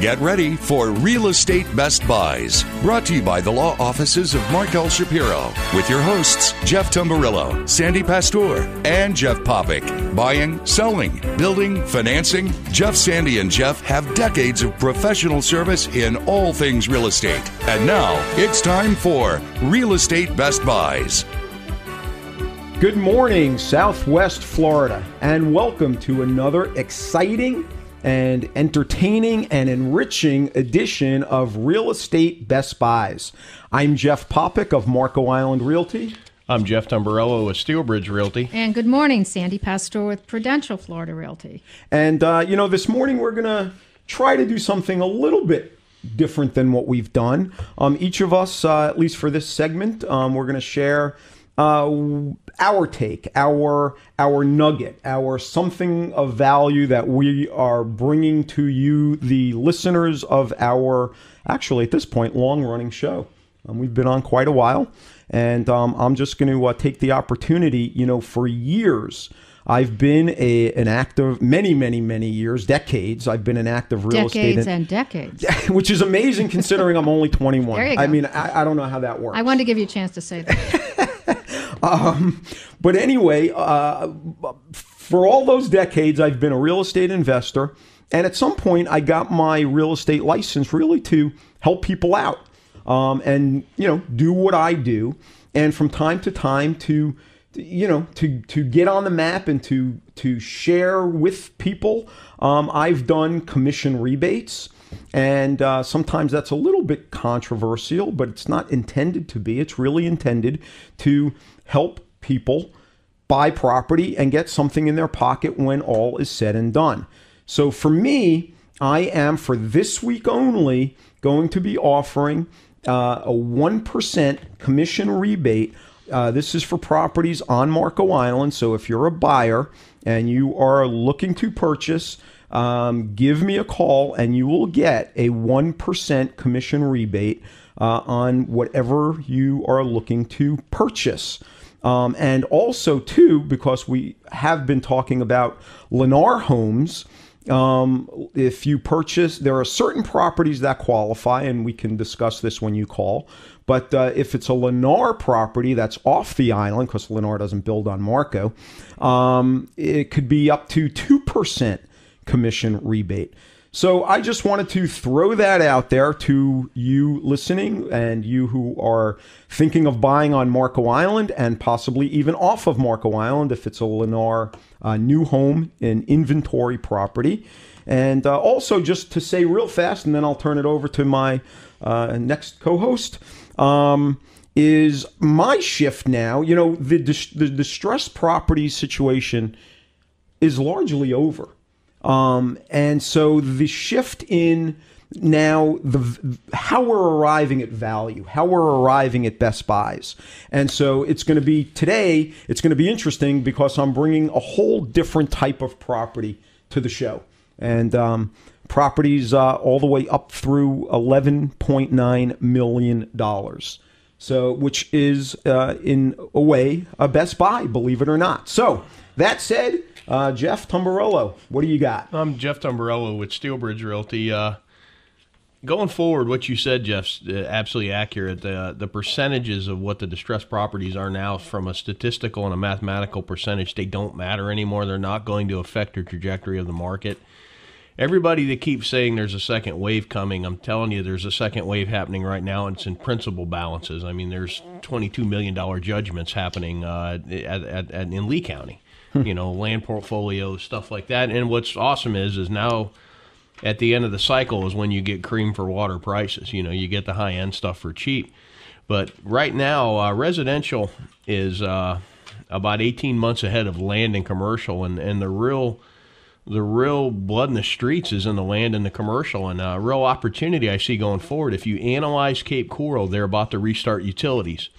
Get ready for Real Estate Best Buys, brought to you by the law offices of Mark L. Shapiro, with your hosts, Jeff Tamburillo, Sandy Pastor, and Jeff Popick. Buying, selling, building, financing. Jeff, Sandy, and Jeff have decades of professional service in all things real estate. And now, it's time for Real Estate Best Buys. Good morning, Southwest Florida, and welcome to another exciting and entertaining and enriching edition of Real Estate Best Buys. I'm Jeff Popick of Marco Island Realty. I'm Jeff Tamburello with Steelbridge Realty. And good morning, Sandy Pastor with Prudential Florida Realty. And, this morning we're going to try to do something a little bit different than what we've done. Each of us, at least for this segment, we're going to share our take, our nugget, our something of value that we are bringing to you, the listeners of our, actually at this point, long-running show. We've been on quite a while, and I'm just going to take the opportunity, for years, I've been an active, many years, decades, I've been an active real estate. Decades and decades. Which is amazing considering I'm only 21. There you go. I mean, I don't know how that works. I wanted to give you a chance to say that. But anyway, for all those decades, I've been a real estate investor. And at some point, I got my real estate license really to help people out and, do what I do. And from time to time to get on the map and to share with people, I've done commission rebates. And sometimes that's a little bit controversial, but it's not intended to be. It's really intended to help people buy property and get something in their pocket when all is said and done. So for me, I am, for this week only, going to be offering a 1% commission rebate. This is for properties on Marco Island. So if you're a buyer and you are looking to purchase, give me a call and you will get a 1% commission rebate on whatever you are looking to purchase. And also, too, because we have been talking about Lennar homes, if you purchase, there are certain properties that qualify, and we can discuss this when you call. But if it's a Lennar property that's off the island, because Lennar doesn't build on Marco, it could be up to 2% commission rebate. So I just wanted to throw that out there to you listening and you who are thinking of buying on Marco Island and possibly even off of Marco Island if it's a Lennar new home in inventory property. And also just to say real fast, and then I'll turn it over to my next co-host, is my shift now. The distressed property situation is largely over. And so the shift in now how we're arriving at value, how we're arriving at Best Buys. And so it's going to be today, it's going to be interesting because I'm bringing a whole different type of property to the show. And properties all the way up through $11.9 million. So, which is in a way a Best Buy, believe it or not. So that said, Jeff Tamburello, what do you got? I'm Jeff Tamburello with Steelbridge Realty. Going forward, what you said, Jeff's absolutely accurate. The percentages of what the distressed properties are now from a statistical and a mathematical percentage, they don't matter anymore. They're not going to affect the trajectory of the market. Everybody that keeps saying there's a second wave coming, I'm telling you there's a second wave happening right now, and it's in principal balances. I mean, there's $22 million judgments happening in Lee County. Land portfolios, stuff like that. And what's awesome is now at the end of the cycle is when you get cream for water prices. You get the high-end stuff for cheap. But right now, residential is about 18 months ahead of land and commercial. And the real blood in the streets is in the land and the commercial. And a real opportunity I see going forward, if you analyze Cape Coral, they're about to restart utilities.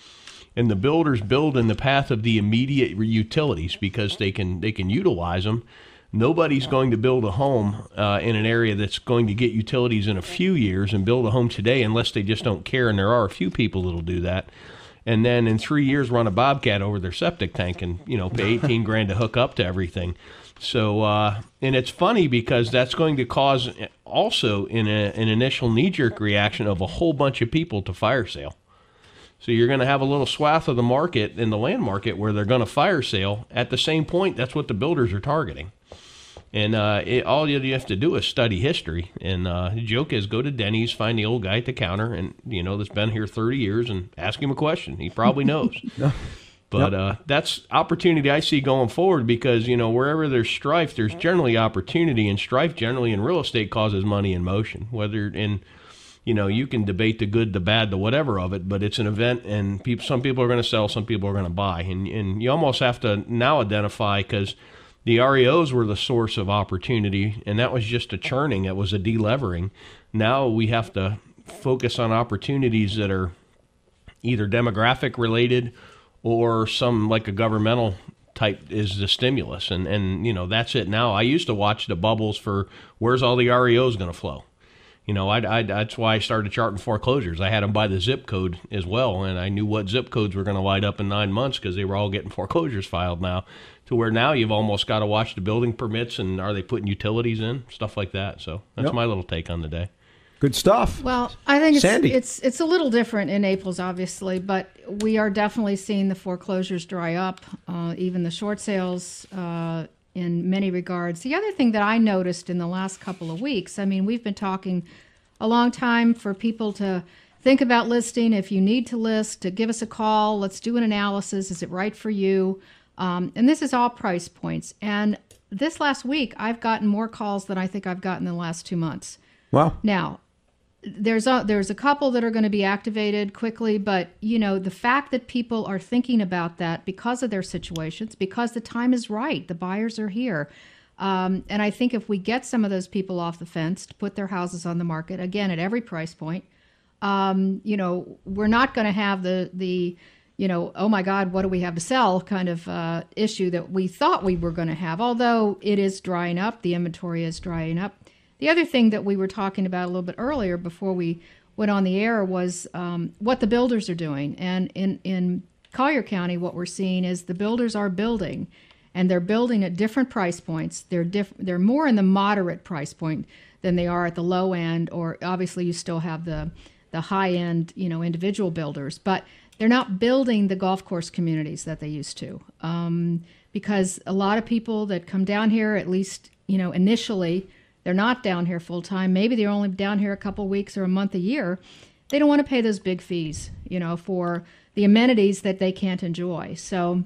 And the builders build in the path of the immediate utilities because they can utilize them. Nobody's going to build a home in an area that's going to get utilities in a few years and build a home today unless they just don't care, and there are a few people that'll do that. and then in 3 years run a Bobcat over their septic tank and, pay 18 grand to hook up to everything. So, and it's funny because that's going to cause also an initial knee-jerk reaction of a whole bunch of people to fire sale. So you're going to have a little swath of the market, in the land market, where they're going to fire sale. At the same point, that's what the builders are targeting. And all you have to do is study history. And the joke is go to Denny's, find the old guy at the counter, and that's been here 30 years, and ask him a question. He probably knows. But that's opportunity I see going forward because, wherever there's strife, there's generally opportunity, and strife generally in real estate causes money in motion. Whether in, you can debate the good, the bad, the whatever of it, but it's an event, and some people are going to sell, some people are going to buy. And you almost have to now identify, because the REOs were the source of opportunity, and that was just a churning. It was a delevering. Now we have to focus on opportunities that are either demographic related or some like a governmental type is the stimulus. And that's it now. I used to watch the bubbles for where's all the REOs going to flow. That's why I started charting foreclosures. I had them by the zip code as well, and I knew what zip codes were going to light up in 9 months because they were all getting foreclosures filed now, to where now you've almost got to watch the building permits and are they putting utilities in, stuff like that. So that's my little take on the day. Good stuff. Well, I think Sandy. it's a little different in Naples, obviously, but we are definitely seeing the foreclosures dry up, even the short sales in many regards. The other thing that I noticed in the last couple of weeks, we've been talking a long time for people to think about listing. If you need to list, to give us a call. Let's do an analysis. Is it right for you? And this is all price points. And this last week, I've gotten more calls than I think I've gotten in the last 2 months. Wow. Now, there's a couple that are going to be activated quickly, but the fact that people are thinking about that because of their situations, because the time is right, the buyers are here, and I think if we get some of those people off the fence to put their houses on the market again at every price point, we're not going to have the oh my God, what do we have to sell kind of issue that we thought we were going to have. Although it is drying up, the inventory is drying up. The other thing that we were talking about a little bit earlier before we went on the air was what the builders are doing. And in Collier County, what we're seeing is the builders are building, and they're building at different price points. They're more in the moderate price point than they are at the low end, or obviously you still have the high end, individual builders, but they're not building the golf course communities that they used to. Because a lot of people that come down here, at least, initially, they're not down here full time. Maybe they're only down here a couple weeks or a month a year. They don't want to pay those big fees, for the amenities that they can't enjoy. So,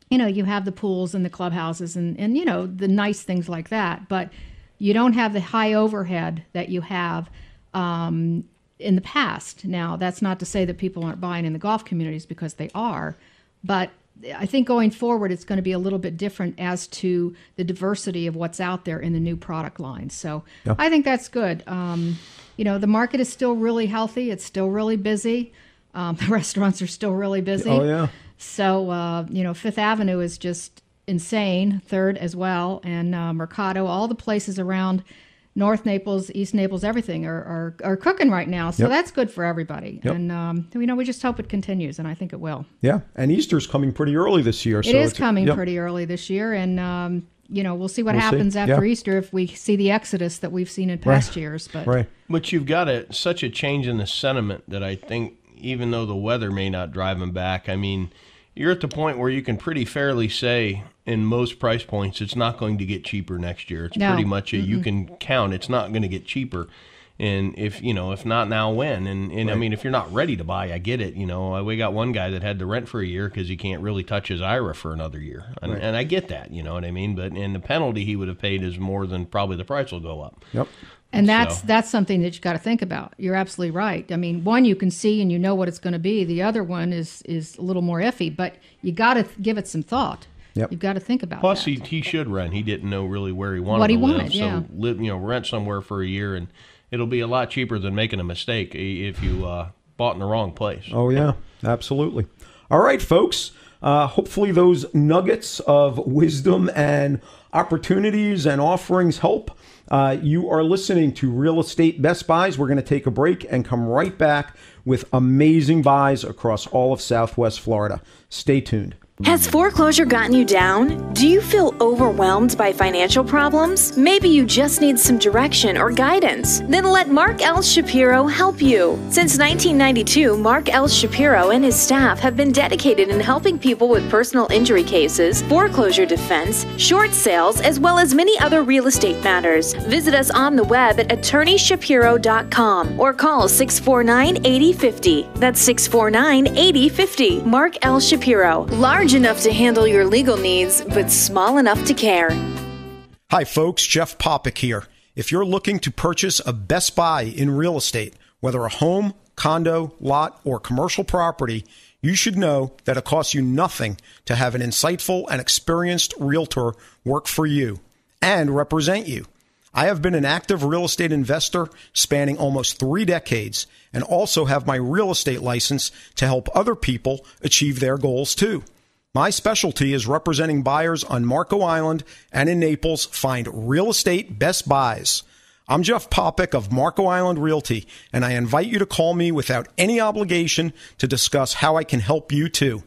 you have the pools and the clubhouses and the nice things like that, but you don't have the high overhead that you have in the past. Now, that's not to say that people aren't buying in the golf communities, because they are, but I think going forward, it's going to be a little bit different as to the diversity of what's out there in the new product lines. So I think that's good. The market is still really healthy. It's still really busy. The restaurants are still really busy. Oh, yeah. So, Fifth Avenue is just insane, Third as well, and Mercado, all the places around North Naples, East Naples, everything are cooking right now. So that's good for everybody. Yep. And, we just hope it continues, and I think it will. Yeah. And Easter's coming pretty early this year. It is coming pretty early this year. And, we'll see what happens after Easter if we see the exodus that we've seen in past years. But you've got such a change in the sentiment that I think, even though the weather may not drive them back, you're at the point where you can pretty fairly say in most price points it's not going to get cheaper next year. It's pretty much you can count it's not going to get cheaper. And if not now, when? And if you're not ready to buy, I get it. We got one guy that had to rent for a year because he can't really touch his IRA for another year. And I get that, you know what I mean? But the penalty he would have paid is more than probably the price will go up. Yep. And that's something that you got to think about. You're absolutely right. One you can see and you know what it's going to be. The other one is a little more iffy, but you got to give it some thought. Yep. You've got to think about Plus, that. he should rent. He didn't know really where he wanted to live. Yeah. So rent somewhere for a year, and it'll be a lot cheaper than making a mistake if you bought in the wrong place. Oh, yeah, absolutely. All right, folks. Hopefully those nuggets of wisdom and opportunities and offerings help. You are listening to Real Estate Best Buys. We're going to take a break and come right back with amazing buys across all of Southwest Florida. Stay tuned. Has foreclosure gotten you down? Do you feel overwhelmed by financial problems? Maybe you just need some direction or guidance. Then let Mark L. Shapiro help you. Since 1992, Mark L. Shapiro and his staff have been dedicated in helping people with personal injury cases, foreclosure defense, short sales, as well as many other real estate matters. Visit us on the web at attorneyshapiro.com or call 649-8050. That's 649-8050. Mark L. Shapiro. Large enough to handle your legal needs, but small enough to care. Hi, folks. Jeff Popick here. If you're looking to purchase a Best Buy in real estate, whether a home, condo, lot, or commercial property, you should know that it costs you nothing to have an insightful and experienced realtor work for you and represent you. I have been an active real estate investor spanning almost 3 decades and also have my real estate license to help other people achieve their goals too. My specialty is representing buyers on Marco Island and in Naples. Find Real Estate Best Buys. I'm Jeff Popick of Marco Island Realty, and I invite you to call me without any obligation to discuss how I can help you too.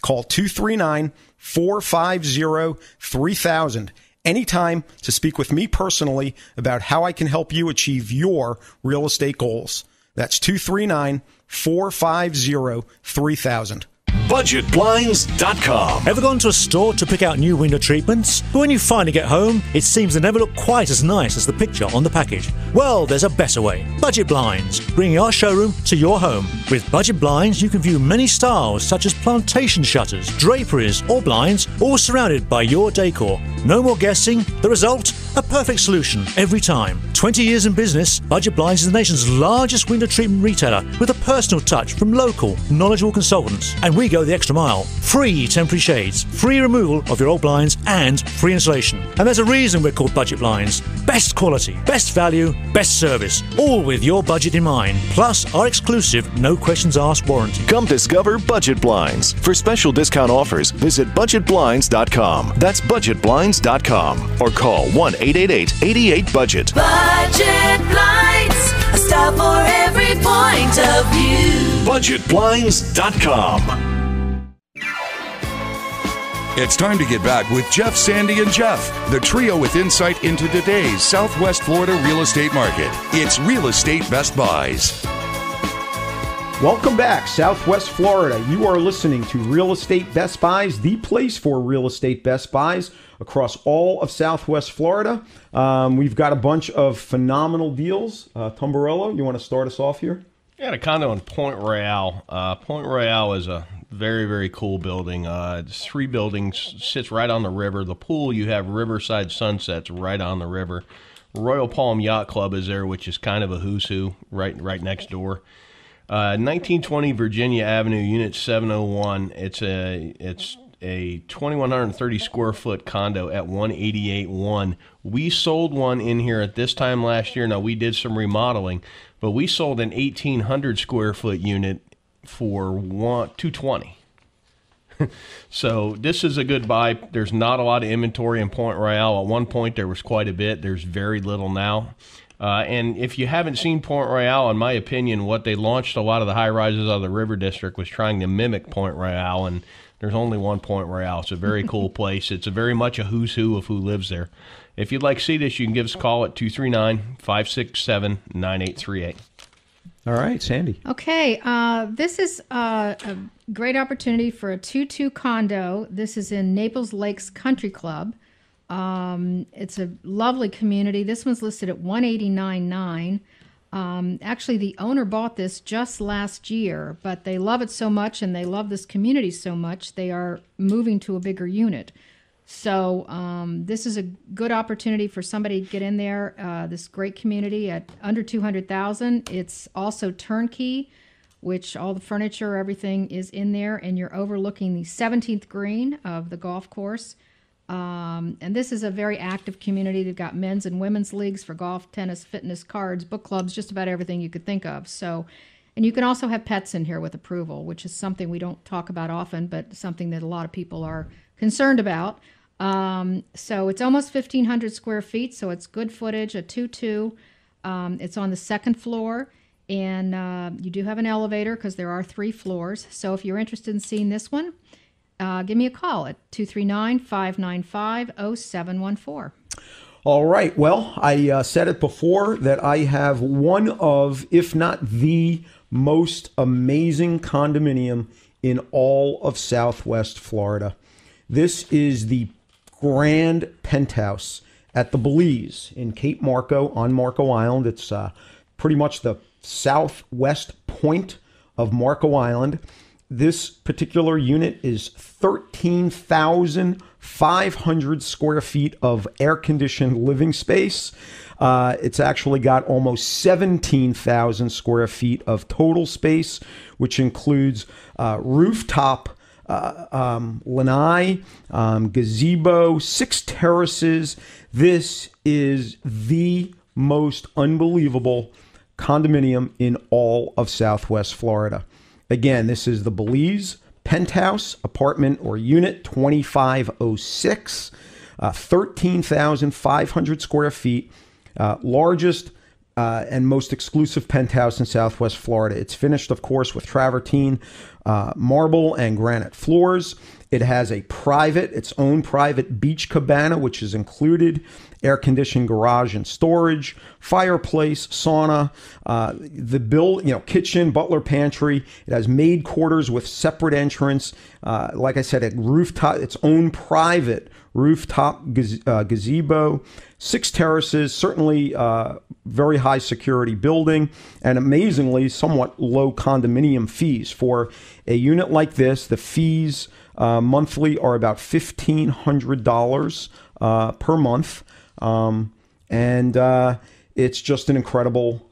Call 239-450-3000 anytime to speak with me personally about how I can help you achieve your real estate goals. That's 239-450-3000. BudgetBlinds.com. Ever gone to a store to pick out new window treatments? But when you finally get home, it seems they never look quite as nice as the picture on the package. Well, there's a better way. Budget Blinds, bringing our showroom to your home. With Budget Blinds, you can view many styles such as plantation shutters, draperies, or blinds, all surrounded by your decor. No more guessing. The result? A perfect solution every time. 20 years in business, Budget Blinds is the nation's largest window treatment retailer with a personal touch from local, knowledgeable consultants. And we go the extra mile. Free temporary shades, free removal of your old blinds, and free installation. And there's a reason we're called Budget Blinds. Best quality, best value, best service, all with your budget in mind. Plus our exclusive no questions asked warranty. Come discover Budget Blinds. For special discount offers, visit budgetblinds.com. That's budgetblinds.com or call 1-888-88-BUDGET. Budget Blinds, a style for every point of view. budgetblinds.com. It's time to get back with Jeff, Sandy, and Jeff, the trio with insight into today's Southwest Florida real estate market. It's Real Estate Best Buys. Welcome back, Southwest Florida. You are listening to Real Estate Best Buys, the place for real estate best buys across all of Southwest Florida. We've got a bunch of phenomenal deals. Tumbarello, you want to start us off here? Yeah, a condo in Point Royale. Point Royale is a very, very cool building. It's 3 buildings, sits right on the river. The pool, you have riverside sunsets right on the river. Royal Palm Yacht Club is there, which is kind of a who's who right next door. 1920 Virginia Avenue, Unit 701. It's a 2,130 square foot condo at 188.1. We sold one in here at this time last year. Now, we did some remodeling, but we sold an 1,800 square foot unit for $220. So this is a good buy. There's not a lot of inventory in Point Royale. At one point, there was quite a bit. There's very little now. And if you haven't seen Point Royale, in my opinion, what they launched a lot of the high-rises out of the River District was trying to mimic Point Royale, and there's only one Point Royale. It's a very cool place. It's very much a who's who of who lives there. If you'd like to see this, you can give us a call at 239-567-9838. All right, Sandy. Okay, this is a great opportunity for a 2-2 condo. This is in Naples Lakes Country Club. It's a lovely community. This one's listed at $189,900. Actually, the owner bought this just last year, but they love it so much and they love this community so much, they are moving to a bigger unit. So this is a good opportunity for somebody to get in there, this great community at under $200,000. It's also turnkey, which all the furniture, everything is in there, and you're overlooking the 17th green of the golf course. And this is a very active community. They've got men's and women's leagues for golf, tennis, fitness, cards, book clubs, just about everything you could think of. So And you can also have pets in here with approval, which is something we don't talk about often, but something that a lot of people are concerned about. So it's almost 1,500 square feet, so it's good footage, a 2-2. It's on the second floor, and you do have an elevator because there are 3 floors. So if you're interested in seeing this one, give me a call at 239-595-0714. All right. Well, I said it before that I have one of, if not the most amazing condominium in all of Southwest Florida. This is the Grand Penthouse at the Belize in Cape Marco on Marco Island. It's pretty much the southwest point of Marco Island. This particular unit is 13,500 square feet of air-conditioned living space. It's actually got almost 17,000 square feet of total space, which includes rooftop lanai, gazebo, 6 terraces. This is the most unbelievable condominium in all of Southwest Florida. Again, this is the Belize Penthouse apartment or unit 2506, 13,500 square feet, largest and most exclusive penthouse in Southwest Florida. It's finished, of course, with travertine marble and granite floors. It has its own private beach cabana, which is included, air-conditioned garage and storage, fireplace, sauna, kitchen, butler pantry. It has maid quarters with separate entrance. Like I said, its own private rooftop gazebo, 6 terraces, certainly very high security building, and amazingly somewhat low condominium fees. For a unit like this, the fees monthly are about $1,500 per month, and it's just an incredible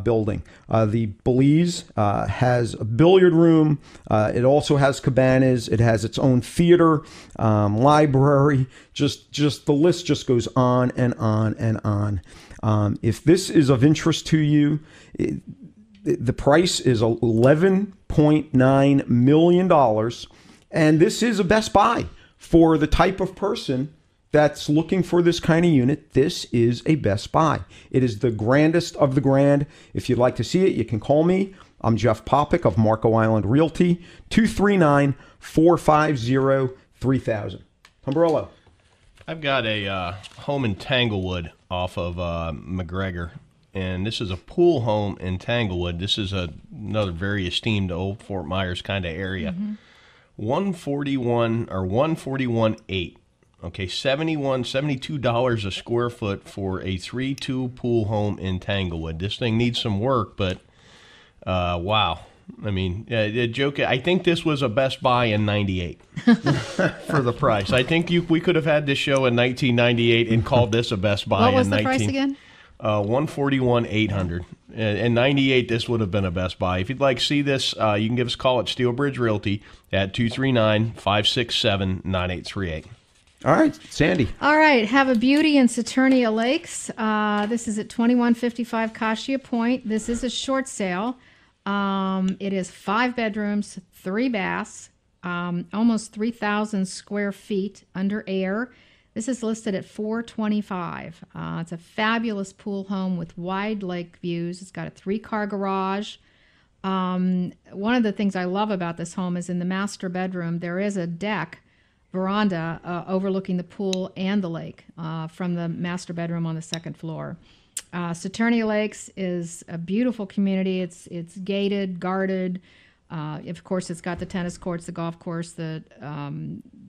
building. The Belize has a billiard room. It also has cabanas. It has its own theater, library. Just the list just goes on and on and on. If this is of interest to you, the price is $11.9 million. And this is a best buy for the type of person that's looking for this kind of unit. This is a best buy. It is the grandest of the grand. If you'd like to see it, you can call me. I'm Jeff Popick of Marco Island Realty, 239-450-3000. Tumbarello. I've got a home in Tanglewood off of McGregor, and this is a pool home in Tanglewood. This is another very esteemed old Fort Myers kind of area. Mm-hmm. 141.8. Okay, $72 a square foot for a 3-2 pool home in Tanglewood. This thing needs some work, but wow. I mean, joke. I think this was a Best Buy in '98 for the price. I think we could have had this show in 1998 and called this a Best Buy. What was the price again? $141,800. In '98, this would have been a Best Buy. If you'd like to see this, you can give us a call at SteelBridge Realty at 239-567-9838. All right, Sandy. All right, have a beauty in Saturnia Lakes. This is at 2155 Kasia Point. This is a short sale. It is 5 bedrooms, 3 baths, almost 3,000 square feet under air. This is listed at $425. It's a fabulous pool home with wide lake views. It's got a 3-car garage. One of the things I love about this home is in the master bedroom, there is a veranda overlooking the pool and the lake from the master bedroom on the 2nd floor. Saturnia Lakes is a beautiful community. It's gated, guarded. Of course, it's got the tennis courts, the golf course, the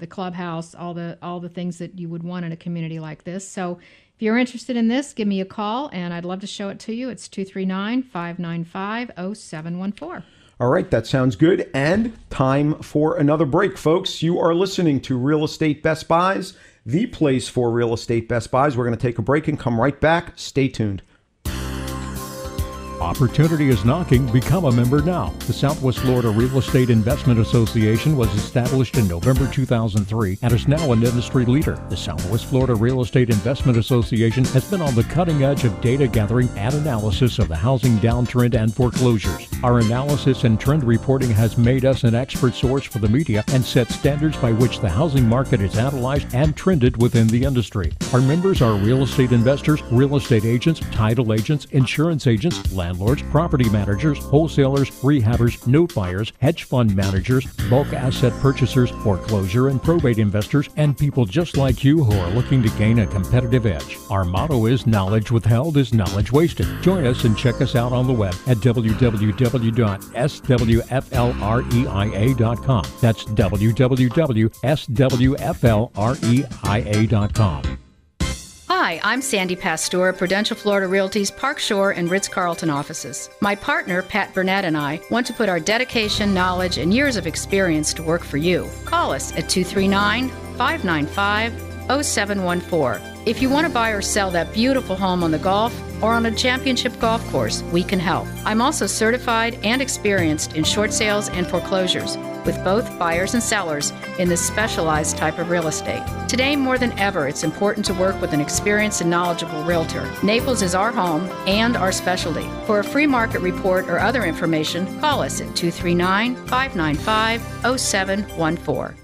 clubhouse, all the things that you would want in a community like this. So if you're interested in this, give me a call, and I'd love to show it to you. It's 239-595-0714. All right, that sounds good. And time for another break, folks. You are listening to Real Estate Best Buys, the place for real estate Best Buys. We're going to take a break and come right back. Stay tuned. Opportunity is knocking. Become a member now. The Southwest Florida Real Estate Investment Association was established in November 2003 and is now an industry leader. The Southwest Florida Real Estate Investment Association has been on the cutting edge of data gathering and analysis of the housing downtrend and foreclosures. Our analysis and trend reporting has made us an expert source for the media and set standards by which the housing market is analyzed and trended within the industry. Our members are real estate investors, real estate agents, title agents, insurance agents, landlords, property managers, wholesalers, rehabbers, note buyers, hedge fund managers, bulk asset purchasers, foreclosure and probate investors, and people just like you who are looking to gain a competitive edge. Our motto is knowledge withheld is knowledge wasted. Join us and check us out on the web at www.swflreia.com. That's www.swflreia.com. Hi, I'm Sandy Pasteur at Prudential Florida Realty's Park Shore and Ritz-Carlton offices. My partner, Pat Burnett, and I want to put our dedication, knowledge, and years of experience to work for you. Call us at 239-595-0714. If you want to buy or sell that beautiful home on the Gulf or on a championship golf course, we can help. I'm also certified and experienced in short sales and foreclosures with both buyers and sellers in this specialized type of real estate. Today, more than ever, it's important to work with an experienced and knowledgeable realtor. Naples is our home and our specialty. For a free market report or other information, call us at 239-595-0714.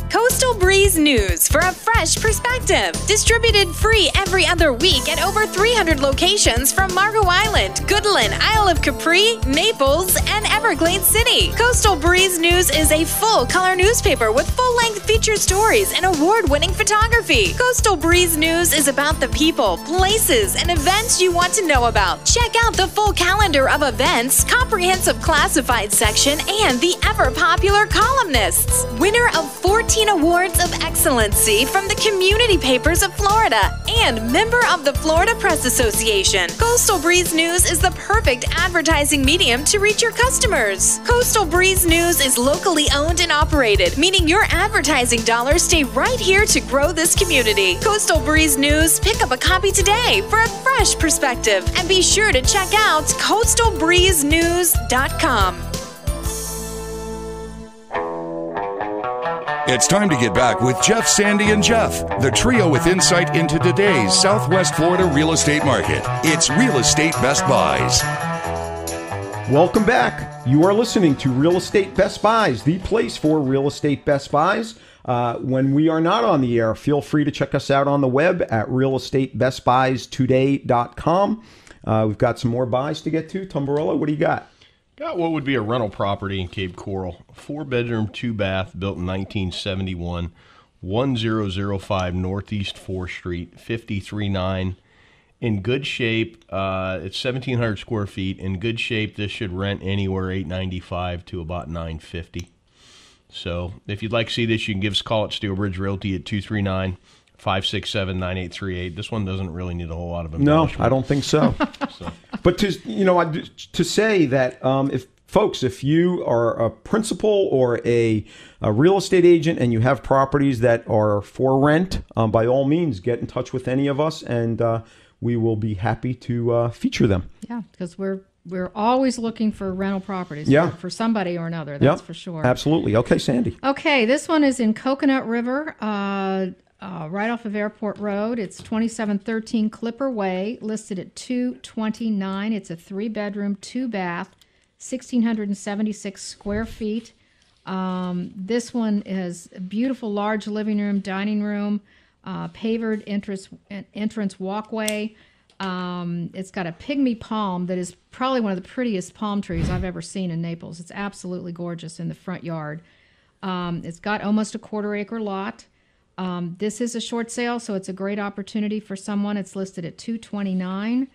Coastal Breeze News for a fresh perspective. Distributed free every other week at over 300 locations from Marco Island, Goodland, Isle of Capri, Naples, and Everglades City. Coastal Breeze News is a full-color newspaper with full-length featured stories and award-winning photography. Coastal Breeze News is about the people, places, and events you want to know about. Check out the full calendar of events, comprehensive classified section, and the ever-popular columnists. Winner of 14 awards of excellency from the community papers of Florida and member of the Florida Press Association. Coastal Breeze News is the perfect advertising medium to reach your customers. Coastal Breeze News is locally owned and operated, meaning your advertising dollars stay right here to grow this community. Coastal Breeze News, pick up a copy today for a fresh perspective, and be sure to check out coastalbreezenews.com. It's time to get back with Jeff, Sandy, and Jeff, the trio with insight into today's Southwest Florida real estate market. It's Real Estate Best Buys. Welcome back. You are listening to Real Estate Best Buys, the place for real estate best buys. When we are not on the air, feel free to check us out on the web at realestatebestbuystoday.com. We've got some more buys to get to. Tumbarella, what do you got? Got what would be a rental property in Cape Coral. 4-bedroom, 2-bath, built in 1971, 1005 Northeast 4th Street, 53.9. In good shape. It's 1,700 square feet. In good shape, this should rent anywhere $895 to about $950. So if you'd like to see this, you can give us a call at Steel Bridge Realty at 239-567-9838. This one doesn't really need a whole lot of embellishment. No, I don't think so. But to say that if you are a principal or a real estate agent and you have properties that are for rent, by all means, get in touch with any of us, and we will be happy to feature them. Yeah, because we're always looking for rental properties for somebody or another. That's for sure. Absolutely. Okay, Sandy. Okay, this one is in Coconut River, right off of Airport Road. It's 2713 Clipper Way, listed at $229. It's a 3-bedroom, 2-bath, 1,676 square feet. This one is a beautiful large living room, dining room, pavered entrance walkway. It's got a pygmy palm that is probably one of the prettiest palm trees I've ever seen in Naples. It's absolutely gorgeous in the front yard. It's got almost a 1/4-acre lot. This is a short sale, so it's a great opportunity for someone. It's listed at $229.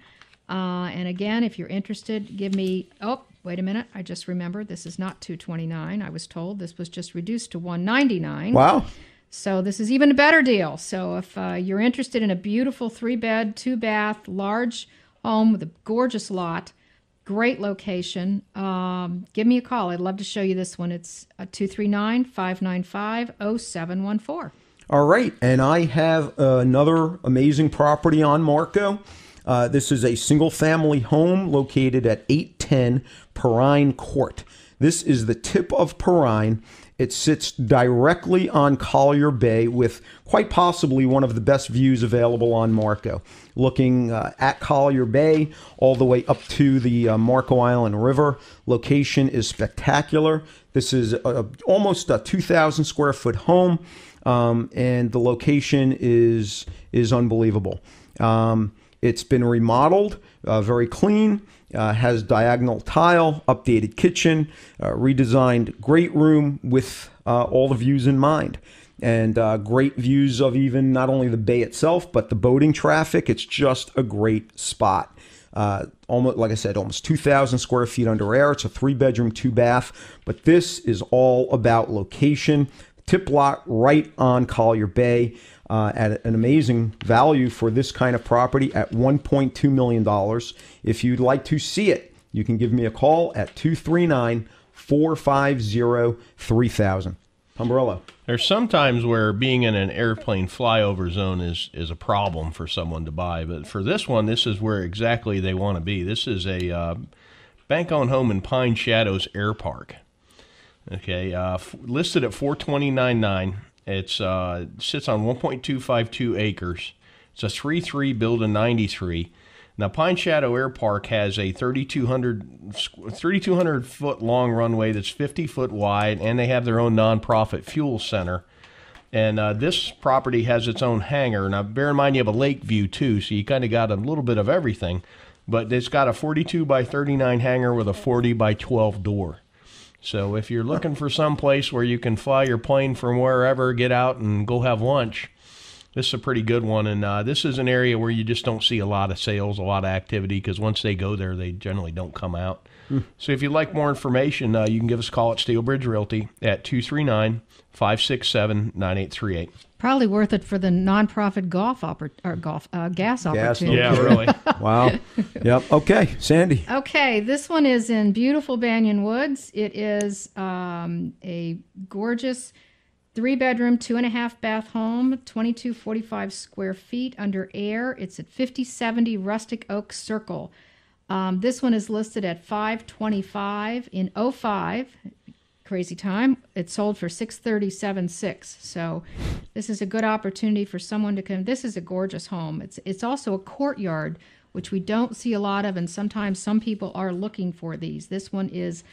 And again, if you're interested, give me... Oh, wait a minute. I just remembered. This is not $229. I was told this was just reduced to $199. Wow. So this is even a better deal. So if you're interested in a beautiful 3-bed, 2-bath, large home with a gorgeous lot, great location, give me a call. I'd love to show you this one. It's 239-595-0714. All right. And I have another amazing property on Marco. This is a single-family home located at 810 Perrine Court. This is the tip of Perrine. It sits directly on Collier Bay with quite possibly one of the best views available on Marco. Looking at Collier Bay all the way up to the Marco Island River. Location is spectacular. This is almost a 2,000 square foot home, and the location is unbelievable. It's been remodeled, very clean. Has diagonal tile, updated kitchen, redesigned great room with all the views in mind. And great views of even not only the bay itself, but the boating traffic. It's just a great spot. Almost, like I said, almost 2,000 square feet under air. It's a 3-bedroom, 2-bath. But this is all about location. Tip lot right on Collier Bay. At an amazing value for this kind of property at $1.2 million. If you'd like to see it, you can give me a call at 239-450-3000. Pomberillo. There's sometimes where being in an airplane flyover zone is a problem for someone to buy, but for this one, this is where exactly they want to be. This is a bank-owned home in Pine Shadows Air Park. Okay, listed at $429,900. It sits on 1.252 acres. It's a 3.3 build in 93. Now, Pine Shadow Air Park has a 3,200 foot long runway that's 50 foot wide, and they have their own nonprofit fuel center. And this property has its own hangar. Now, bear in mind you have a lake view too, so you kind of got a little bit of everything. But it's got a 42 by 39 hangar with a 40 by 12 door. So if you're looking for some place where you can fly your plane from wherever, get out and go have lunch, this is a pretty good one. And this is an area where you just don't see a lot of sales, a lot of activity, because once they go there, they generally don't come out. So if you'd like more information, you can give us a call at SteelBridge Realty at 239-567-9838. Probably worth it for the nonprofit gas opportunity. Yeah, really. Wow. Yep. Okay, Sandy. Okay, this one is in beautiful Banyan Woods. It is a gorgeous 3-bedroom, 2.5-bath home, 2245 square feet under air. It's at 5070 Rustic Oak Circle. This one is listed at $525 in 05. Crazy time. It sold for $637,600. So this is a good opportunity for someone to come. This is a gorgeous home. It's also a courtyard, which we don't see a lot of, and sometimes some people are looking for these. This one is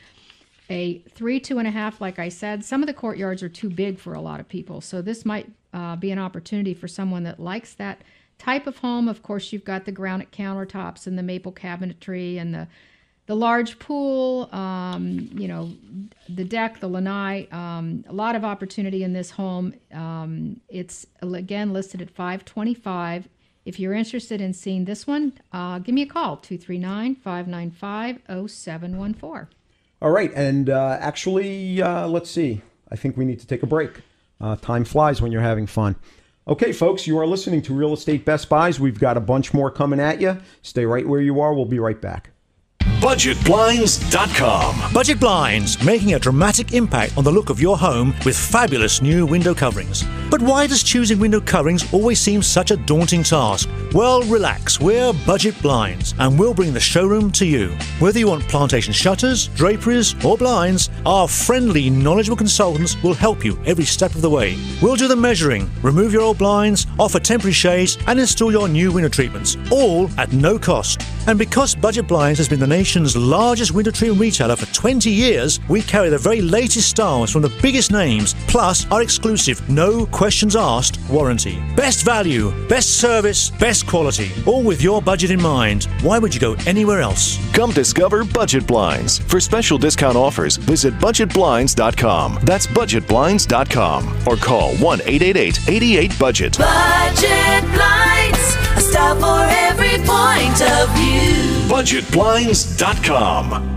a 3, 2.5, like I said. Some of the courtyards are too big for a lot of people, so this might be an opportunity for someone that likes that type of home. Of course, you've got the granite countertops and the maple cabinetry and the large pool, the deck, the lanai, a lot of opportunity in this home. It's, again, listed at $525. If you're interested in seeing this one, give me a call, 239-595-0714. All right, and actually, let's see. I think we need to take a break. Time flies when you're having fun. Okay, folks, you are listening to Real Estate Best Buys. We've got a bunch more coming at you. Stay right where you are. We'll be right back. BudgetBlinds.com. Budget Blinds, making a dramatic impact on the look of your home with fabulous new window coverings. But why does choosing window coverings always seem such a daunting task? Well, relax, we're Budget Blinds, and we'll bring the showroom to you. Whether you want plantation shutters, draperies, or blinds, our friendly, knowledgeable consultants will help you every step of the way. We'll do the measuring, remove your old blinds, offer temporary shades, and install your new window treatments, all at no cost. And because Budget Blinds has been the nation's largest window treatment retailer for 20 years, we carry the very latest styles from the biggest names, plus our exclusive no questions asked warranty. Best value, best service, best quality, all with your budget in mind. Why would you go anywhere else? Come discover Budget Blinds. For special discount offers, visit BudgetBlinds.com. That's BudgetBlinds.com. Or call 1-888-88-BUDGET. Budget Blinds, a style for every point of view. BudgetBlinds.com.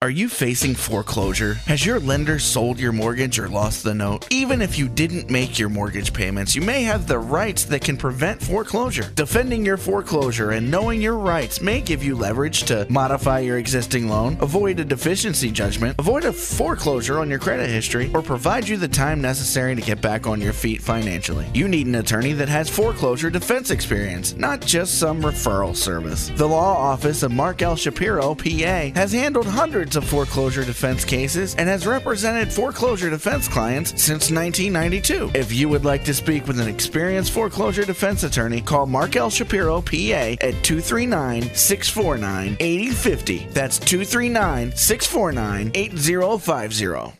Are you facing foreclosure? Has your lender sold your mortgage or lost the note? Even if you didn't make your mortgage payments, you may have the rights that can prevent foreclosure. Defending your foreclosure and knowing your rights may give you leverage to modify your existing loan, avoid a deficiency judgment, avoid a foreclosure on your credit history, or provide you the time necessary to get back on your feet financially. You need an attorney that has foreclosure defense experience, not just some referral service. The law office of Mark L. Shapiro, PA, has handled hundreds hundreds of foreclosure defense cases and has represented foreclosure defense clients since 1992. If you would like to speak with an experienced foreclosure defense attorney, call Mark L. Shapiro, PA at 239-649-8050. That's 239-649-8050.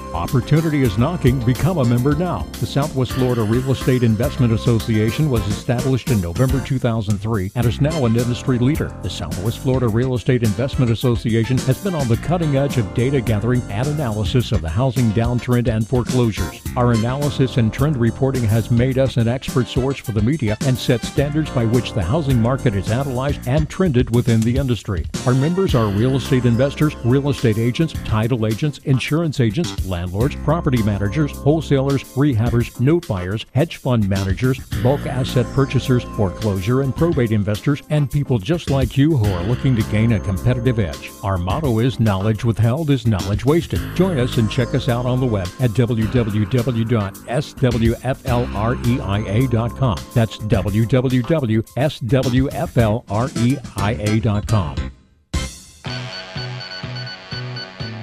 Opportunity is knocking. Become a member now. The Southwest Florida Real Estate Investment Association was established in November 2003 and is now an industry leader. The Southwest Florida Real Estate Investment Association has been on the cutting edge of data gathering and analysis of the housing downtrend and foreclosures. Our analysis and trend reporting has made us an expert source for the media and set standards by which the housing market is analyzed and trended within the industry. Our members are real estate investors, real estate agents, title agents, insurance agents, landlords, property managers, wholesalers, rehabbers, note buyers, hedge fund managers, bulk asset purchasers, foreclosure and probate investors, and people just like you who are looking to gain a competitive edge. Our motto is knowledge withheld is knowledge wasted. Join us and check us out on the web at www.swflreia.com. That's www.swflreia.com.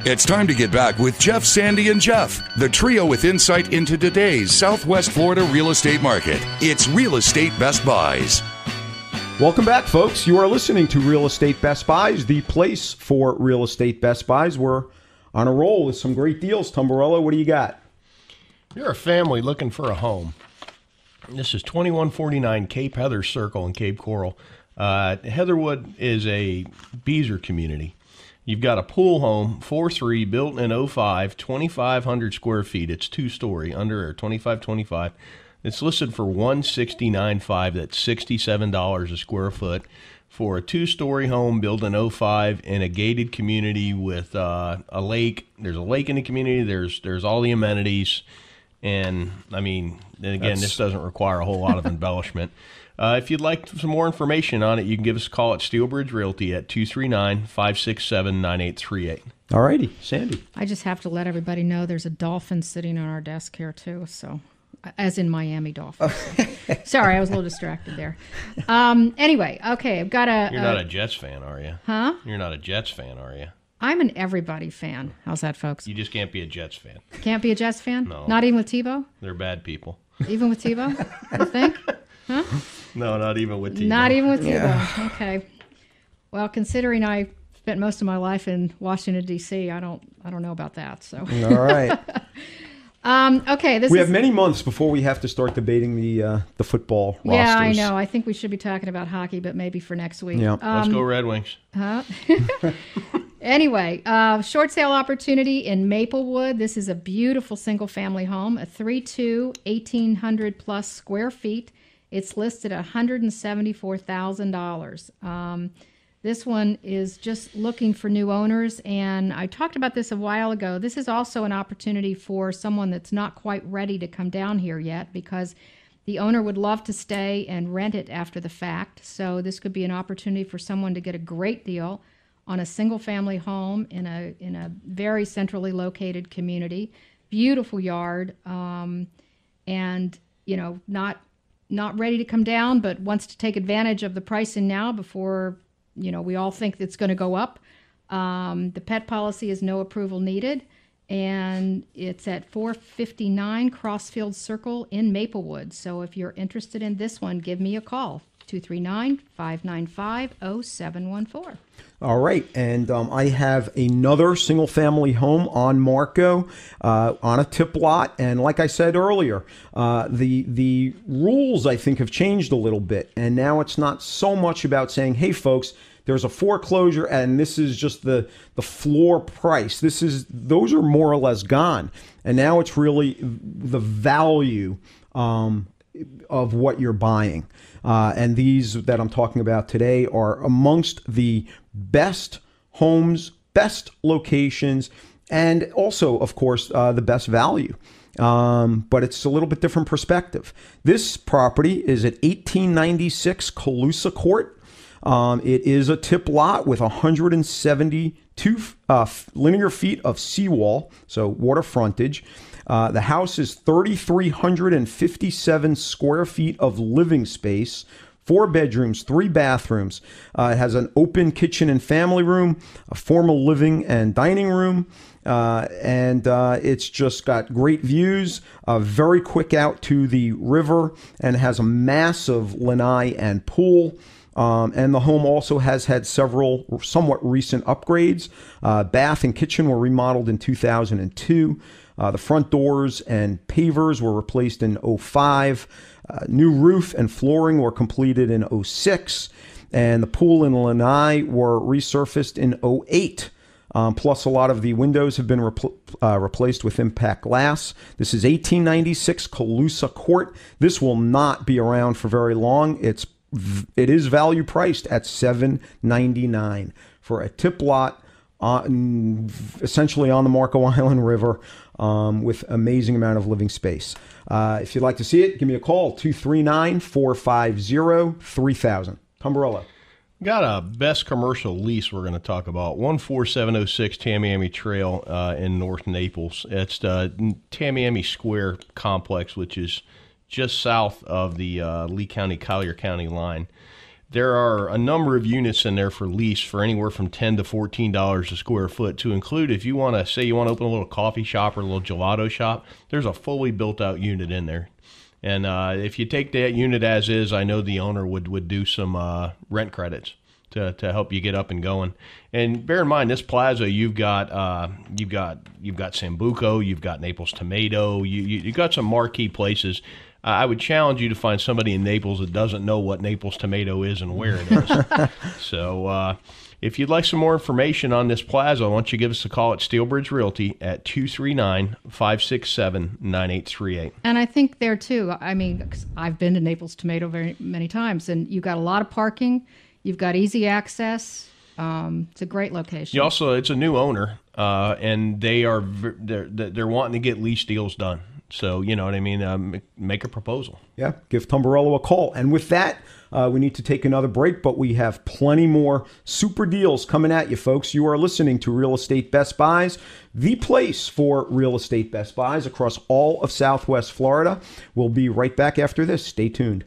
It's time to get back with Jeff, Sandy, and Jeff, the trio with insight into today's Southwest Florida real estate market. It's Real Estate Best Buys. Welcome back, folks. You are listening to Real Estate Best Buys, the place for real estate Best Buys. We're on a roll with some great deals. Tamburello, what do you got? You're a family looking for a home. This is 2149 Cape Heather Circle in Cape Coral. Heatherwood is a Beazer community. You've got a pool home, 4.3, built in 05, 2,500 square feet. It's two-story, under air, 2525. It's listed for $169,500. That's $67 a square foot for a two-story home built in 05 in a gated community with a lake. There's a lake in the community. There's all the amenities, and I mean, and again, this doesn't require a whole lot of embellishment. If you'd like some more information on it, you can give us a call at Steelbridge Realty at 239-567-9838. All righty, Sandy. I just have to let everybody know there's a dolphin sitting on our desk here, too, so as in Miami Dolphins. Sorry, I was a little distracted there. Anyway, okay, I've got a... You're not a Jets fan, are you? Huh? You're not a Jets fan, are you? I'm an everybody fan. How's that, folks? You just can't be a Jets fan. Can't be a Jets fan? No. Not even with Tebow? They're bad people. Even with Tebow, you think? Huh? No, not even with Tebow. Not even with Tebow. Yeah. Okay. Well, considering I spent most of my life in Washington D.C., I don't know about that. So. All right. Okay. We have many months before we have to start debating the football rosters. Yeah, I know. I think we should be talking about hockey, but maybe for next week. Yeah. Let's go Red Wings. Huh? Anyway, short sale opportunity in Maplewood. This is a beautiful single-family home, a 3.2, 1,800 plus square feet. It's listed at $174,000. This one is just looking for new owners, and I talked about this a while ago. This is also an opportunity for someone that's not quite ready to come down here yet, because the owner would love to stay and rent it after the fact. So this could be an opportunity for someone to get a great deal on a single-family home in a very centrally located community. Beautiful yard, and not ready to come down, but wants to take advantage of the pricing now before, we all think it's going to go up. The pet policy is no approval needed, and it's at 459 Crossfield Circle in Maplewood. So if you're interested in this one, give me a call, 239-595-0714. All right, and I have another single-family home on Marco, on a tip lot, and like I said earlier, the rules, I think, have changed a little bit, and now it's not so much about saying, hey, folks, there's a foreclosure, and this is just the floor price. Those are more or less gone, and now it's really the value of what you're buying. And these that I'm talking about today are amongst the best homes, best locations, and also, of course, the best value. But it's a little bit different perspective. This property is at 1896 Calusa Court. It is a tip lot with 172 linear feet of seawall, so water frontage. The house is 3,357 square feet of living space, 4 bedrooms, 3 bathrooms. It has an open kitchen and family room, a formal living and dining room. And it's just got great views, very quick out to the river, and has a massive lanai and pool. And the home also has had several somewhat recent upgrades. Bath and kitchen were remodeled in 2002. The front doors and pavers were replaced in 2005. New roof and flooring were completed in 2006. And the pool and lanai were resurfaced in 2008. Plus, a lot of the windows have been replaced with impact glass. This is 1896 Calusa Court. This will not be around for very long. It is value priced at $799 for a tip lot, essentially on the Marco Island River, with amazing amount of living space. If you'd like to see it, give me a call, 239-450-3000. Tumbarello. Got a best commercial lease we're going to talk about. 14706 Tamiami Trail in North Naples. It's the Tamiami Square complex, which is just south of the Lee County, Collier County line. There are a number of units in there for lease for anywhere from $10 to $14 a square foot, to include if you want to, say you want to open a little coffee shop or a little gelato shop, there's a fully built out unit in there. And if you take that unit as is, I know the owner would do some rent credits to help you get up and going. And bear in mind, this plaza, you've got Sambuco, you've got Naples Tomato, you've got some marquee places. I would challenge you to find somebody in Naples that doesn't know what Naples Tomato is and where it is. So if you'd like some more information on this plaza, why don't you give us a call at Steelbridge Realty at 239-567-9838. And I think there, too, I mean, 'cause I've been to Naples Tomato very many times, and you've got a lot of parking. You've got easy access. It's a great location. It's a new owner, and they're wanting to get lease deals done. So, you know what I mean? Make a proposal. Yeah, give Tumbarello a call. And with that, we need to take another break, but we have plenty more super deals coming at you, folks. You are listening to Real Estate Best Buys, the place for real estate Best Buys across all of Southwest Florida. We'll be right back after this. Stay tuned.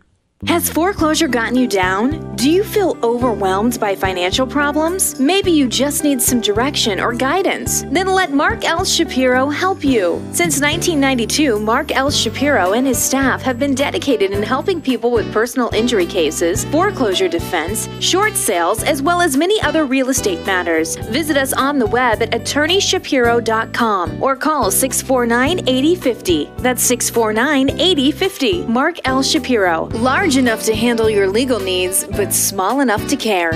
Has foreclosure gotten you down? Do you feel overwhelmed by financial problems? Maybe you just need some direction or guidance. Then let Mark L. Shapiro help you. Since 1992, Mark L. Shapiro and his staff have been dedicated in helping people with personal injury cases, foreclosure defense, short sales, as well as many other real estate matters. Visit us on the web at attorneyshapiro.com or call 649-8050. That's 649-8050. Mark L. Shapiro. Large enough to handle your legal needs, but small enough to care.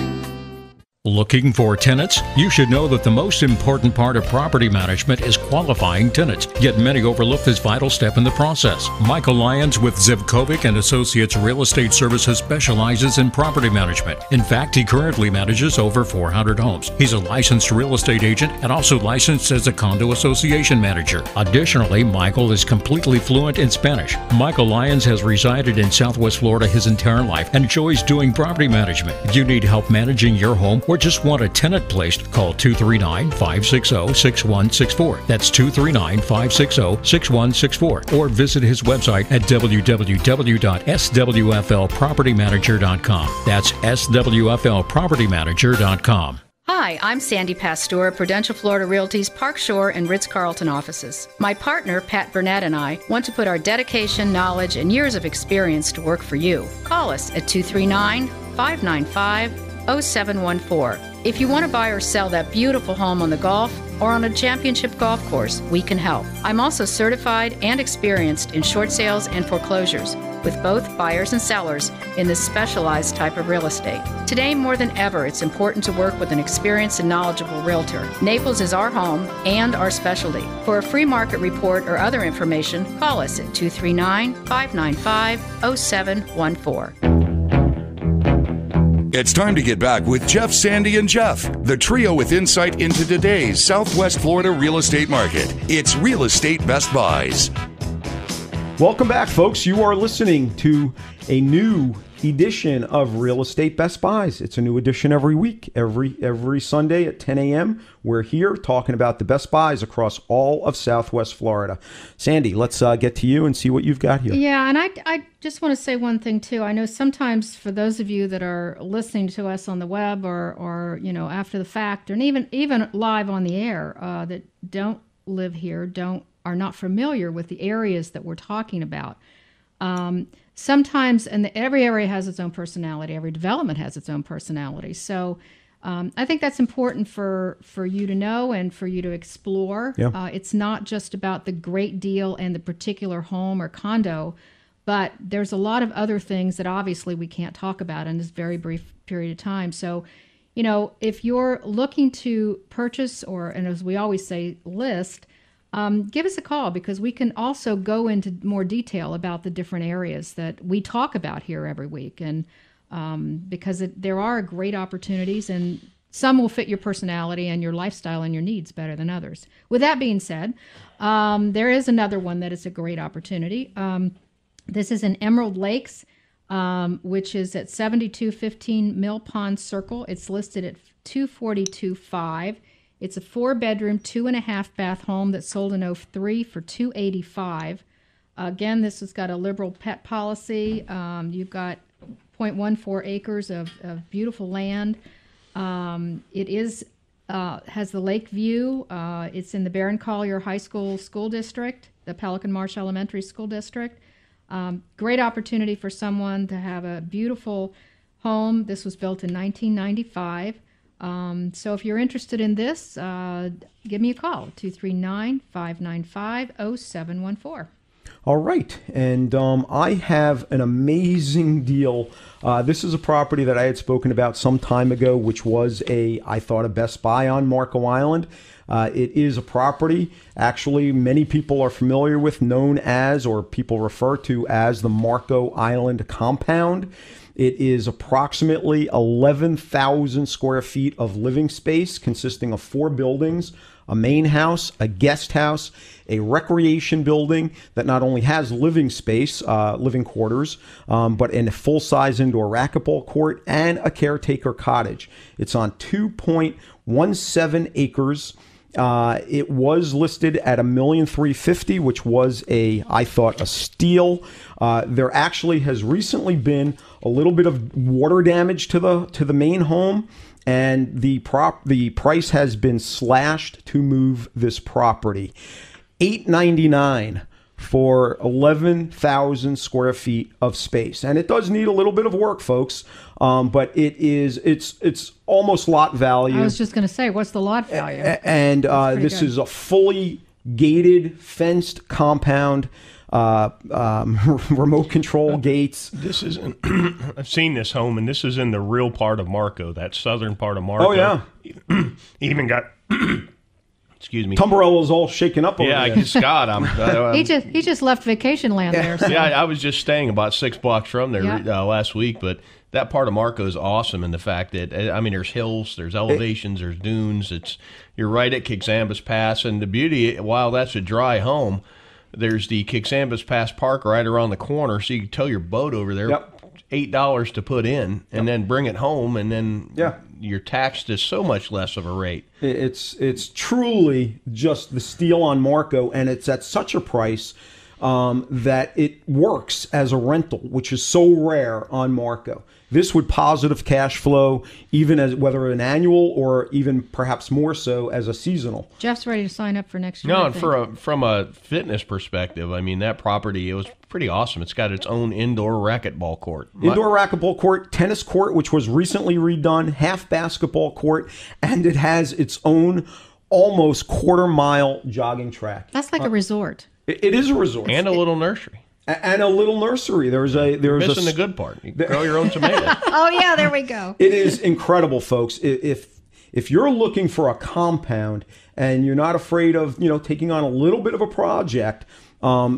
Looking for tenants? You should know that the most important part of property management is qualifying tenants, yet many overlook this vital step in the process. Michael Lyons with Zivkovic and Associates Real Estate Services specializes in property management. In fact, he currently manages over 400 homes. He's a licensed real estate agent and also licensed as a condo association manager. Additionally, Michael is completely fluent in Spanish. Michael Lyons has resided in Southwest Florida his entire life and enjoys doing property management. If you need help managing your home or just want a tenant placed, call 239-560-6164. That's 239-560-6164. Or visit his website at www.swflpropertymanager.com. That's swflpropertymanager.com. Hi, I'm Sandy Pasteur, Prudential Florida Realty's Park Shore and Ritz-Carlton offices. My partner, Pat Burnett, and I want to put our dedication, knowledge, and years of experience to work for you. Call us at 239-595-0714. If you want to buy or sell that beautiful home on the Gulf or on a championship golf course, we can help. I'm also certified and experienced in short sales and foreclosures, with both buyers and sellers in this specialized type of real estate. Today, more than ever, it's important to work with an experienced and knowledgeable realtor. Naples is our home and our specialty. For a free market report or other information, call us at 239-595-0714. It's time to get back with Jeff, Sandy, and Jeff, the trio with insight into today's Southwest Florida real estate market. It's Real Estate Best Buys. Welcome back, folks. You are listening to a new edition of Real Estate Best Buys. It's a new edition every week, every Sunday at 10 a.m. We're here talking about the best buys across all of Southwest Florida. Sandy, let's get to you and see what you've got here. Yeah, and I just want to say one thing, too. I know sometimes for those of you that are listening to us on the web or after the fact, and even live on the air that don't live here, are not familiar with the areas that we're talking about. Sometimes, and every area has its own personality. Every development has its own personality. So I think that's important for you to know and for you to explore. Yeah. It's not just about the great deal and the particular home or condo, but there's a lot of other things that obviously we can't talk about in this very brief period of time. So, if you're looking to purchase and as we always say, list, give us a call because we can also go into more detail about the different areas that we talk about here every week. And because there are great opportunities and some will fit your personality and your lifestyle and your needs better than others. With that being said, there is another one that is a great opportunity. This is in Emerald Lakes, which is at 7215 Mill Pond Circle. It's listed at $242,500. It's a 4-bedroom, 2.5-bath home that sold in 2003 for $285,000. Again, this has got a liberal pet policy. You've got 0.14 acres of beautiful land. It has the lake view. It's in the Barron Collier High School District, the Pelican Marsh Elementary School District. Great opportunity for someone to have a beautiful home. This was built in 1995. So if you're interested in this, give me a call, 239-595-0714. All right. And I have an amazing deal. This is a property that I had spoken about some time ago, which was I thought a Best Buy on Marco Island. It is a property, actually, many people are familiar with, known as, or people refer to as the Marco Island Compound. It is approximately 11,000 square feet of living space consisting of 4 buildings, a main house, a guest house, a recreation building that not only has living space, living quarters, but a full-size indoor racquetball court and a caretaker cottage. It's on 2.17 acres. It was listed at $1,350,000, which was I thought a steal. There actually has recently been a little bit of water damage to the main home, and the price has been slashed to move this property. $899 for 11,000 square feet of space, and it does need a little bit of work, folks. But it's almost lot value. I was just going to say, what's the lot value? And this is a fully gated, fenced compound, remote control gates. This is I've seen this home, and this is in the real part of Marco, that southern part of Marco. Oh yeah, even got. Excuse me. Tumberella's all shaken up over there. Yeah, Scott. He just left vacation land there. So. Yeah, I was just staying about 6 blocks from there last week, but that part of Marco is awesome in the fact that, there's hills, there's elevations, there's dunes. You're right at Kixambas Pass, and the beauty, while that's a dry home, there's the Kixambas Pass Park right around the corner, so you can tow your boat over there. Yep. $8 to put in, and then bring it home, and then you're taxed to so much less of a rate. It's truly just the steal on Marco, and it's at such a price that it works as a rental, which is so rare on Marco. This would positive cash flow, even as whether an annual or even perhaps more so as a seasonal. Jeff's ready to sign up for next year. No, and from a fitness perspective, that property, it was pretty awesome. It's got its own indoor racquetball court. Indoor racquetball court, tennis court, which was recently redone, half basketball court, and it has its own almost quarter-mile jogging track. That's like a resort. It is a resort. And a little nursery. And a little nursery. There's missing the good part. You can grow your own tomatoes. Oh yeah, there we go. It is incredible, folks. If you're looking for a compound and you're not afraid of taking on a little bit of a project,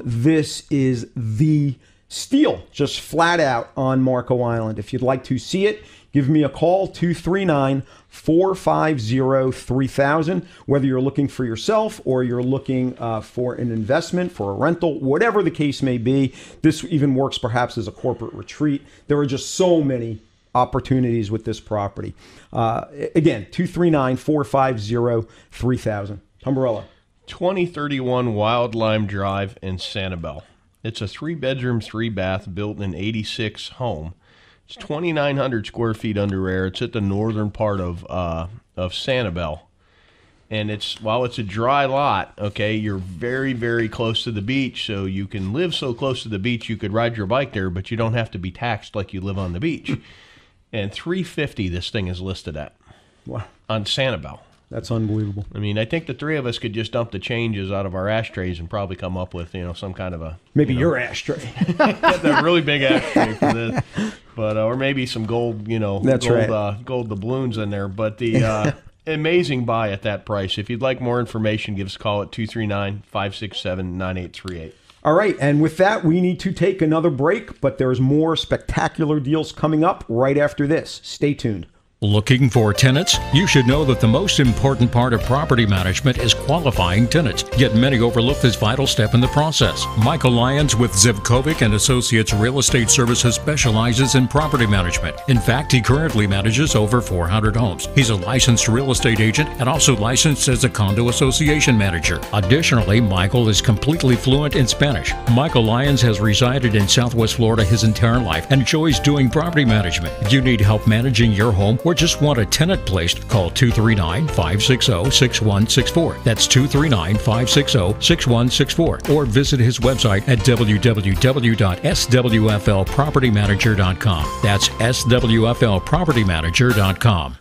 this is the steal, just flat out on Marco Island. If you'd like to see it, give me a call, 239-450-3000. Whether you're looking for yourself or you're looking for an investment, for a rental, whatever the case may be. This even works perhaps as a corporate retreat. There are just so many opportunities with this property. Again, 239-450-3000. Tumbarella. 2031 Wild Lime Drive in Sanibel. It's a 3-bedroom, 3-bath built in '86 home. It's 2,900 square feet under air. It's at the northern part of Sanibel. And while it's a dry lot, okay, you're very, very close to the beach, so you can live so close to the beach you could ride your bike there, but you don't have to be taxed like you live on the beach. And $350 this thing is listed at. Wow. On Sanibel. That's unbelievable. I mean, I think the three of us could just dump the changes out of our ashtrays and probably come up with, some kind of a... Maybe your ashtray. That really big ashtray for this. But, or maybe some gold, That's right. Gold doubloons in there. But the amazing buy at that price. If you'd like more information, give us a call at 239-567-9838. All right, and with that, we need to take another break, but there's more spectacular deals coming up right after this. Stay tuned. Looking for tenants? You should know that the most important part of property management is qualifying tenants, yet many overlook this vital step in the process. Michael Lyons with Zivkovic and Associates Real Estate Services specializes in property management. In fact, he currently manages over 400 homes. He's a licensed real estate agent and also licensed as a condo association manager. Additionally, Michael is completely fluent in Spanish. Michael Lyons has resided in Southwest Florida his entire life and enjoys doing property management. If you need help managing your home or just want a tenant placed, call 239-560-6164. That's 239-560-6164. Or visit his website at www.swflpropertymanager.com. That's swflpropertymanager.com.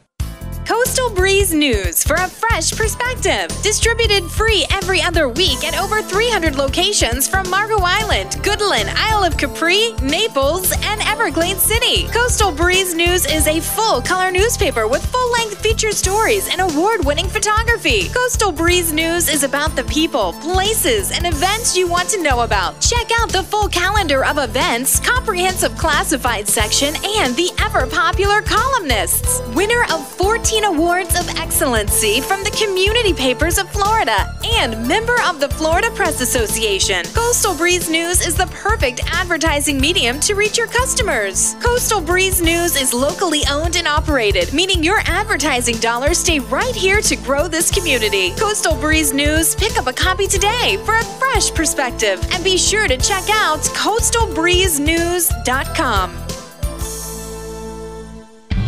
Coastal Breeze News for a fresh perspective. Distributed free every other week at over 300 locations from Marco Island, Goodland, Isle of Capri, Naples, and Everglades City. Coastal Breeze News is a full-color newspaper with full-length featured stories and award-winning photography. Coastal Breeze News is about the people, places, and events you want to know about. Check out the full calendar of events, comprehensive classified section, and the ever-popular columnists. Winner of 14 awards of excellency from the community papers of Florida and member of the Florida Press Association. Coastal Breeze News is the perfect advertising medium to reach your customers. Coastal Breeze News is locally owned and operated, meaning your advertising dollars stay right here to grow this community. Coastal Breeze News, pick up a copy today for a fresh perspective, and be sure to check out coastalbreezenews.com.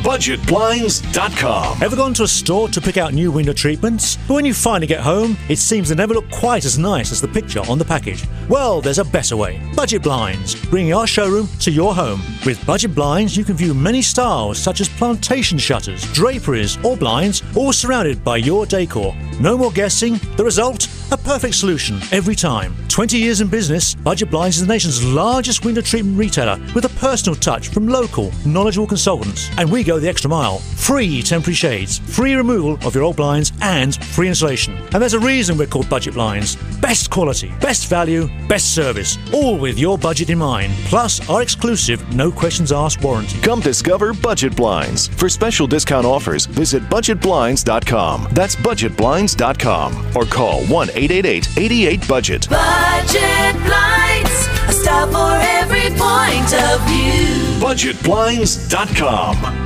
BudgetBlinds.com. Ever gone to a store to pick out new window treatments? But when you finally get home, it seems they never look quite as nice as the picture on the package. Well, there's a better way. Budget Blinds, bringing our showroom to your home. With Budget Blinds, you can view many styles such as plantation shutters, draperies, or blinds, all surrounded by your decor. No more guessing. The result? A perfect solution every time. 20 years in business, Budget Blinds is the nation's largest window treatment retailer with a personal touch from local, knowledgeable consultants. And we go the extra mile. Free temporary shades, free removal of your old blinds, and free installation. And there's a reason we're called Budget Blinds. Best quality, best value, best service, all with your budget in mind. Plus our exclusive, no questions asked warranty. Come discover Budget Blinds. For special discount offers, visit budgetblinds.com. That's budgetblinds.com. Or call 1-888-88-BUDGET. Budget Blinds, a style for every point of view. budgetblinds.com.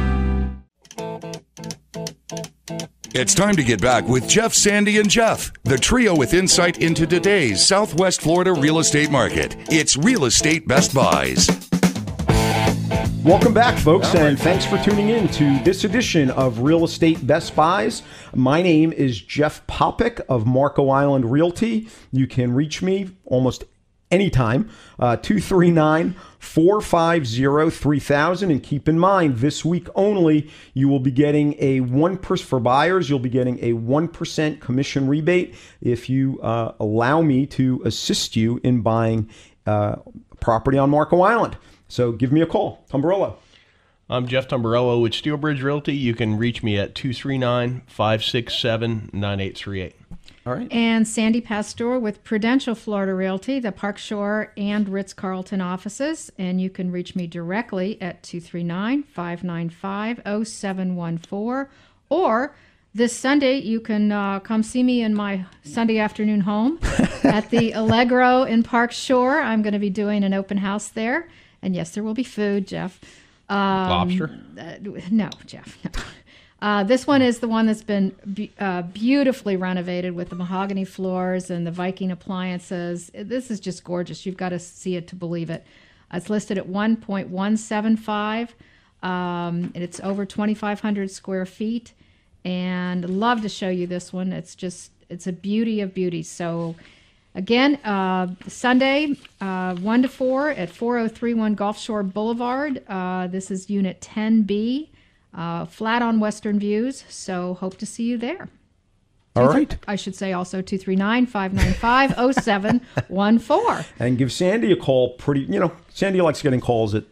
It's time to get back with Jeff, Sandy, and Jeff, the trio with insight into today's Southwest Florida real estate market. It's Real Estate Best Buys. Welcome back, folks, and thanks for tuning in to this edition of Real Estate Best Buys. My name is Jeff Popick of Marco Island Realty. You can reach me almost anytime, 239-450-3000. And keep in mind, this week only, you will be getting a 1% for buyers. You'll be getting a 1% commission rebate if you allow me to assist you in buying property on Marco Island. So give me a call. Tumbarella. I'm Jeff Tumbarella with Steel Bridge Realty. You can reach me at 239-567-9838. All right. And Sandy Pastor with Prudential Florida Realty, the Park Shore and Ritz-Carlton offices. And you can reach me directly at 239-595-0714. Or this Sunday, you can come see me in my Sunday afternoon home at the Allegro in Park Shore. I'm going to be doing an open house there. And yes, there will be food, Jeff. Lobster? No, Jeff. No. This one is the one that's been beautifully renovated with the mahogany floors and the Viking appliances. This is just gorgeous. You've got to see it to believe it. It's listed at $1.175. And it's over 2,500 square feet. And love to show you this one. It's a beauty of beauty. So again, Sunday, 1 to 4 at 4031 Gulf Shore Boulevard. This is Unit 10B, flat on Western Views. So hope to see you there. All right. I should say also 239-595-0714. And give Sandy a call. Sandy likes getting calls at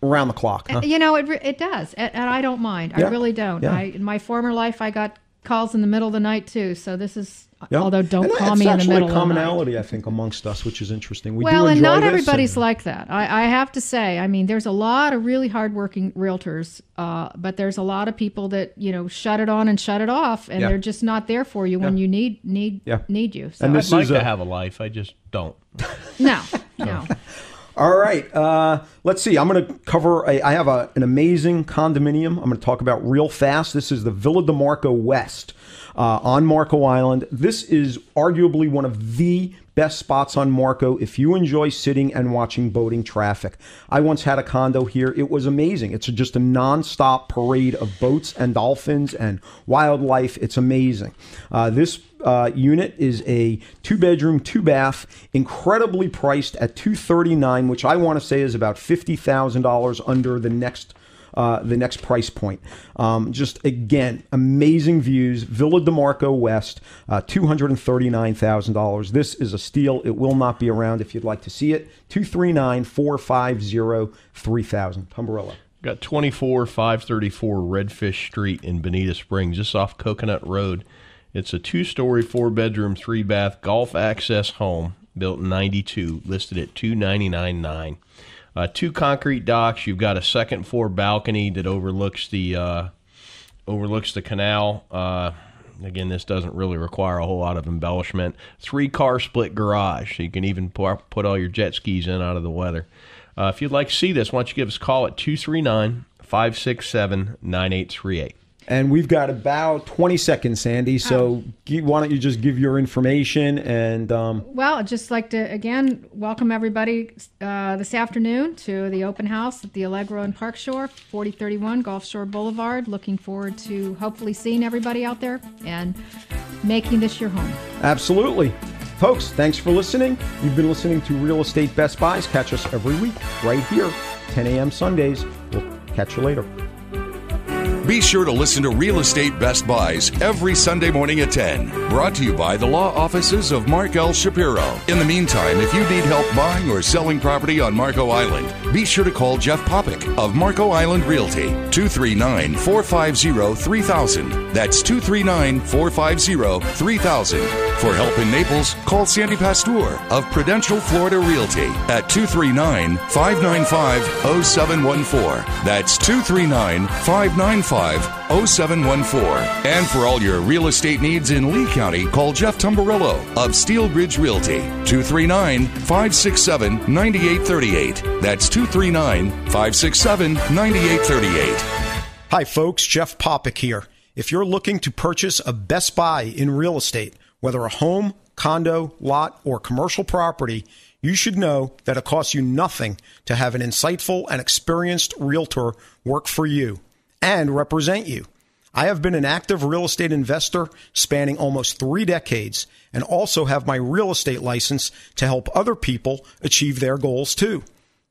around the clock. Huh? It does. And I don't mind. Yeah. I really don't. Yeah. In my former life, I got calls in the middle of the night too. So this is, Yeah. although don't And call me in the middle of the night. It's actually a commonality, I think, amongst us, which is interesting. We Well, do and enjoy not this, everybody's and- like that. I have to say, I mean, there's a lot of really hardworking realtors, but there's a lot of people that, shut it on and shut it off, and Yeah. they're just not there for you when you need you. So I'd like to have a life. I just don't. No. All right. Let's see. I'm going to cover I have an amazing condominium I'm going to talk about real fast. This is the Villa DeMarco West on Marco Island. This is arguably one of the best spots on Marco if you enjoy sitting and watching boating traffic. I once had a condo here. It was amazing. It's just a nonstop parade of boats and dolphins and wildlife. It's amazing. This unit is a 2-bedroom, 2-bath, incredibly priced at $239,000, which I want to say is about $50,000 under the next price point. Just again, amazing views. Villa DeMarco West, $239,000. This is a steal. It will not be around if you'd like to see it. 239-450-3000. Tumbarella. Got 24534 Redfish Street in Bonita Springs, just off Coconut Road. It's a 2-story, 4-bedroom, 3-bath golf access home built in 92, listed at $299,900. 2 concrete docks. You've got a second-floor balcony that overlooks the canal. Again, this doesn't really require a whole lot of embellishment. 3-car split garage, so you can even put all your jet skis in out of the weather. If you'd like to see this, why don't you give us a call at 239-567-9838. And we've got about 20 seconds, Sandy. So why don't you just give your information and... Well, I'd just like to, again, welcome everybody this afternoon to the open house at the Allegro in Park Shore, 4031 Gulf Shore Boulevard. Looking forward to hopefully seeing everybody out there and making this your home. Absolutely. Folks, thanks for listening. You've been listening to Real Estate Best Buys. Catch us every week right here, 10 a.m. Sundays. We'll catch you later. Be sure to listen to Real Estate Best Buys every Sunday morning at 10. Brought to you by the law offices of Mark L. Shapiro. In the meantime, if you need help buying or selling property on Marco Island, be sure to call Jeff Popick of Marco Island Realty, 239-450-3000. That's 239-450-3000. For help in Naples, call Sandy Pastor of Prudential Florida Realty at 239-595-0714. That's 239-595-0714. And for all your real estate needs in Lee County, call Jeff Tumbarillo of Steel Bridge Realty, 239-567-9838. That's 239-567-9838. Hi, folks. Jeff Popick here. If you're looking to purchase a Best Buy in real estate, whether a home, condo, lot, or commercial property, you should know that it costs you nothing to have an insightful and experienced realtor work for you and represent you. I have been an active real estate investor spanning almost 3 decades and also have my real estate license to help other people achieve their goals too.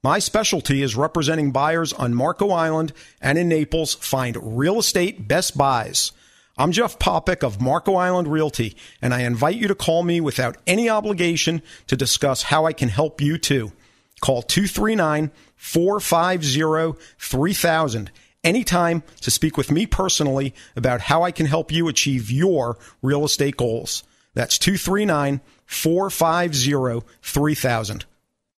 My specialty is representing buyers on Marco Island and in Naples. Find Real Estate Best Buys. I'm Jeff Popick of Marco Island Realty, and I invite you to call me without any obligation to discuss how I can help you too. Call 239-450-3000 anytime to speak with me personally about how I can help you achieve your real estate goals. That's 239-450-3000.